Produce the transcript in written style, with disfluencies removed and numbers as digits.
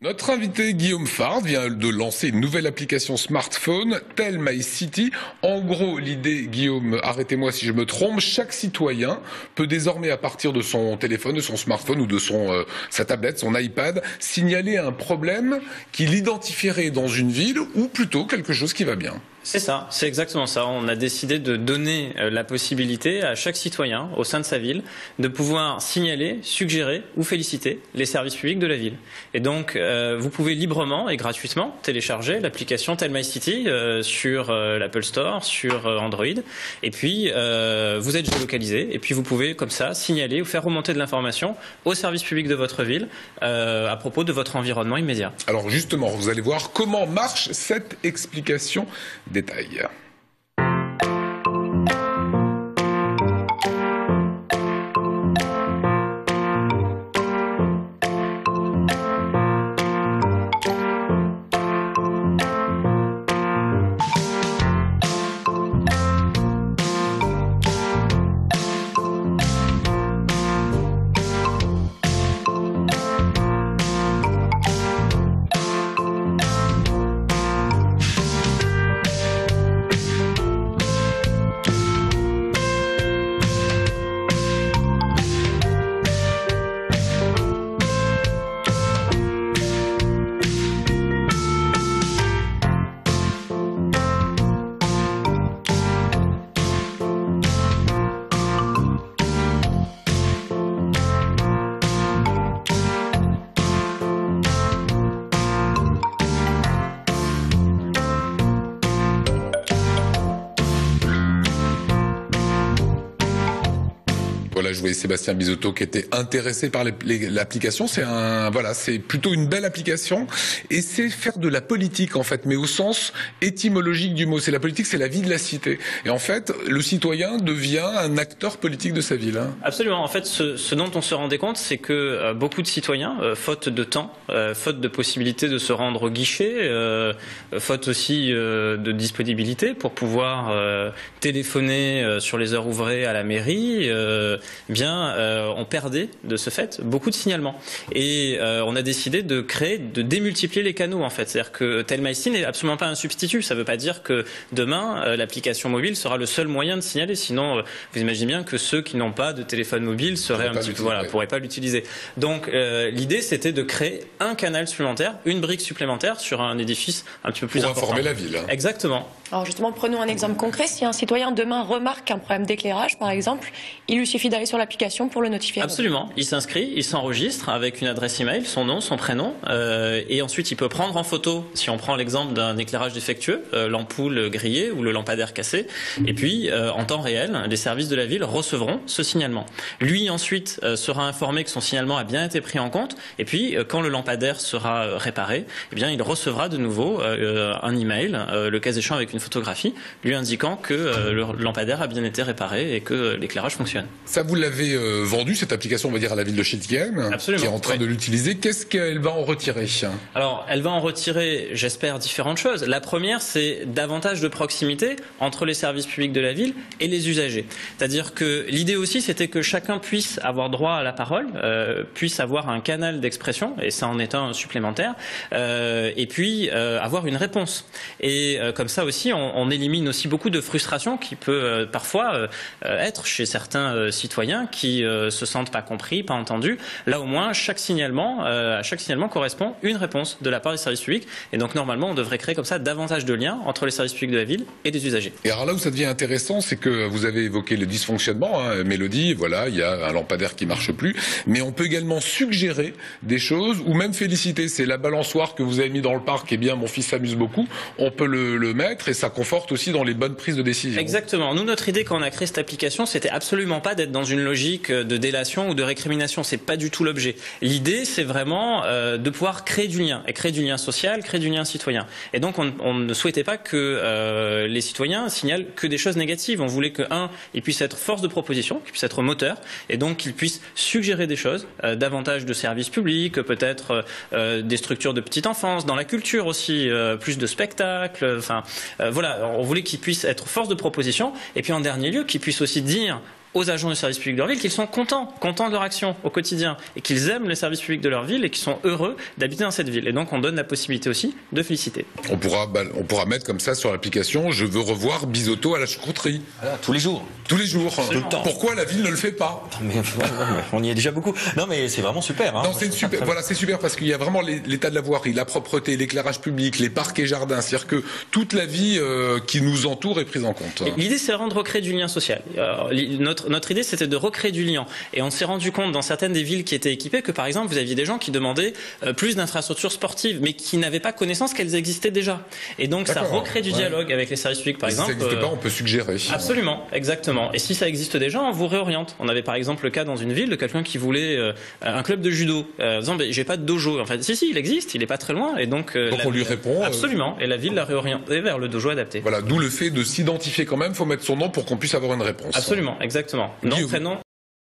Notre invité Guillaume Fard vient de lancer une nouvelle application smartphone, Tell My City. En gros, l'idée, Guillaume, arrêtez-moi si je me trompe, chaque citoyen peut désormais, à partir de son téléphone, de son smartphone ou de sa tablette, son iPad, signaler un problème qu'il identifierait dans une ville ou plutôt quelque chose qui va bien. C'est ça, c'est exactement ça. On a décidé de donner la possibilité à chaque citoyen au sein de sa ville de pouvoir signaler, suggérer ou féliciter les services publics de la ville. Et donc, vous pouvez librement et gratuitement télécharger l'application Tell My City sur l'Apple Store, sur Android. Et puis, vous êtes géolocalisé et puis vous pouvez comme ça signaler ou faire remonter de l'information aux services publics de votre ville à propos de votre environnement immédiat. Alors justement, vous allez voir comment marche cette explication détail. Voilà, je voyais Sébastien Bizotto qui était intéressé par l'application. C'est plutôt une belle application et c'est faire de la politique en fait, mais au sens étymologique du mot. C'est la politique, c'est la vie de la cité. Et en fait, le citoyen devient un acteur politique de sa ville. Absolument. En fait, ce dont on se rendait compte, c'est que beaucoup de citoyens, faute de temps, faute de possibilité de se rendre au guichet, faute aussi de disponibilité pour pouvoir téléphoner sur les heures ouvrées à la mairie, on perdait de ce fait beaucoup de signalements. Et on a décidé de démultiplier les canaux en fait. C'est-à-dire que Tell My City n'est absolument pas un substitut. Ça ne veut pas dire que demain l'application mobile sera le seul moyen de signaler. Sinon, vous imaginez bien que ceux qui n'ont pas de téléphone mobile seraient pourraient pas l'utiliser. Donc l'idée c'était de créer un canal supplémentaire, une brique supplémentaire sur un édifice un petit peu plus important. Pour informer la ville. Exactement. Alors justement, prenons un exemple concret. Si un citoyen demain remarque un problème d'éclairage, par exemple, il lui suffit d'aller sur l'application pour le notifier. Absolument. Il s'inscrit, il s'enregistre avec une adresse email, son nom, son prénom, et ensuite il peut prendre en photo, si on prend l'exemple d'un éclairage défectueux, l'ampoule grillée ou le lampadaire cassé, et puis en temps réel, les services de la ville recevront ce signalement. Lui ensuite sera informé que son signalement a bien été pris en compte, et puis quand le lampadaire sera réparé, eh bien il recevra de nouveau un email, le cas échéant avec une photographie, lui indiquant que le lampadaire a bien été réparé et que l'éclairage fonctionne. Ça, vous l'avez vendu, cette application, on va dire, à la ville de Schiltigheim, qui est en train de l'utiliser. Qu'est-ce qu'elle va en retirer? Alors, elle va en retirer, j'espère, différentes choses. La première, c'est davantage de proximité entre les services publics de la ville et les usagers. C'est-à-dire que l'idée aussi, c'était que chacun puisse avoir droit à la parole, puisse avoir un canal d'expression, et ça en est un supplémentaire, et puis avoir une réponse. Et comme ça aussi, on élimine aussi beaucoup de frustration qui peut parfois être chez certains citoyens qui se sentent pas compris, pas entendus. Là au moins, à chaque signalement correspond une réponse de la part des services publics. Et donc normalement, on devrait créer comme ça davantage de liens entre les services publics de la ville et des usagers. Et alors là où ça devient intéressant, c'est que vous avez évoqué le dysfonctionnement, Mélodie, voilà, il y a un lampadaire qui marche plus, mais on peut également suggérer des choses ou même féliciter. C'est la balançoire que vous avez mis dans le parc, eh bien mon fils s'amuse beaucoup, on peut le mettre et ça conforte aussi dans les bonnes prises de décision. Exactement. Nous, notre idée quand on a créé cette application, c'était absolument pas d'être dans une logique de délation ou de récrimination. C'est pas du tout l'objet. L'idée, c'est vraiment de pouvoir créer du lien, et créer du lien social, créer du lien citoyen. Et donc, on ne souhaitait pas que les citoyens signalent que des choses négatives. On voulait que, ils puissent être force de proposition, qu'ils puissent être moteur, et donc qu'ils puissent suggérer des choses, davantage de services publics, peut-être des structures de petite enfance, dans la culture aussi, plus de spectacles, voilà, on voulait qu'ils puissent être force de proposition, et puis en dernier lieu, qu'ils puissent aussi dire aux agents du service public de leur ville qu'ils sont contents de leur action au quotidien et qu'ils aiment le service public de leur ville et qu'ils sont heureux d'habiter dans cette ville. Et donc on donne la possibilité aussi de féliciter. On pourra mettre comme ça sur l'application, je veux revoir Bisotto à la choucroute. Voilà, tous les jours. Tous les jours. Tout le temps. Pourquoi la ville ne le fait pas? Mais, on y est déjà beaucoup. Non, mais c'est vraiment super. Hein. Non, c'est super. Voilà, c'est super parce qu'il y a vraiment l'état de la voirie, la propreté, l'éclairage public, les parcs et jardins. C'est-à-dire que toute la vie qui nous entoure est prise en compte. L'idée, c'est vraiment de recréer du lien social. Notre idée, c'était de recréer du lien. Et on s'est rendu compte dans certaines des villes qui étaient équipées que, par exemple, vous aviez des gens qui demandaient plus d'infrastructures sportives, mais qui n'avaient pas connaissance qu'elles existaient déjà. Et donc, ça recrée du dialogue avec les services publics, par exemple. Si ça n'existe pas, on peut suggérer. Absolument, exactement. Et si ça existe déjà, on vous réoriente. On avait par exemple le cas dans une ville de quelqu'un qui voulait un club de judo, disant j'ai pas de dojo. En fait, si, il existe, il est pas très loin, et donc on lui répond. Absolument, et la ville l'a réorienté vers le dojo adapté. Voilà, d'où le fait de s'identifier quand même. Faut mettre son nom pour qu'on puisse avoir une réponse. Absolument, exactement. Nom, prénom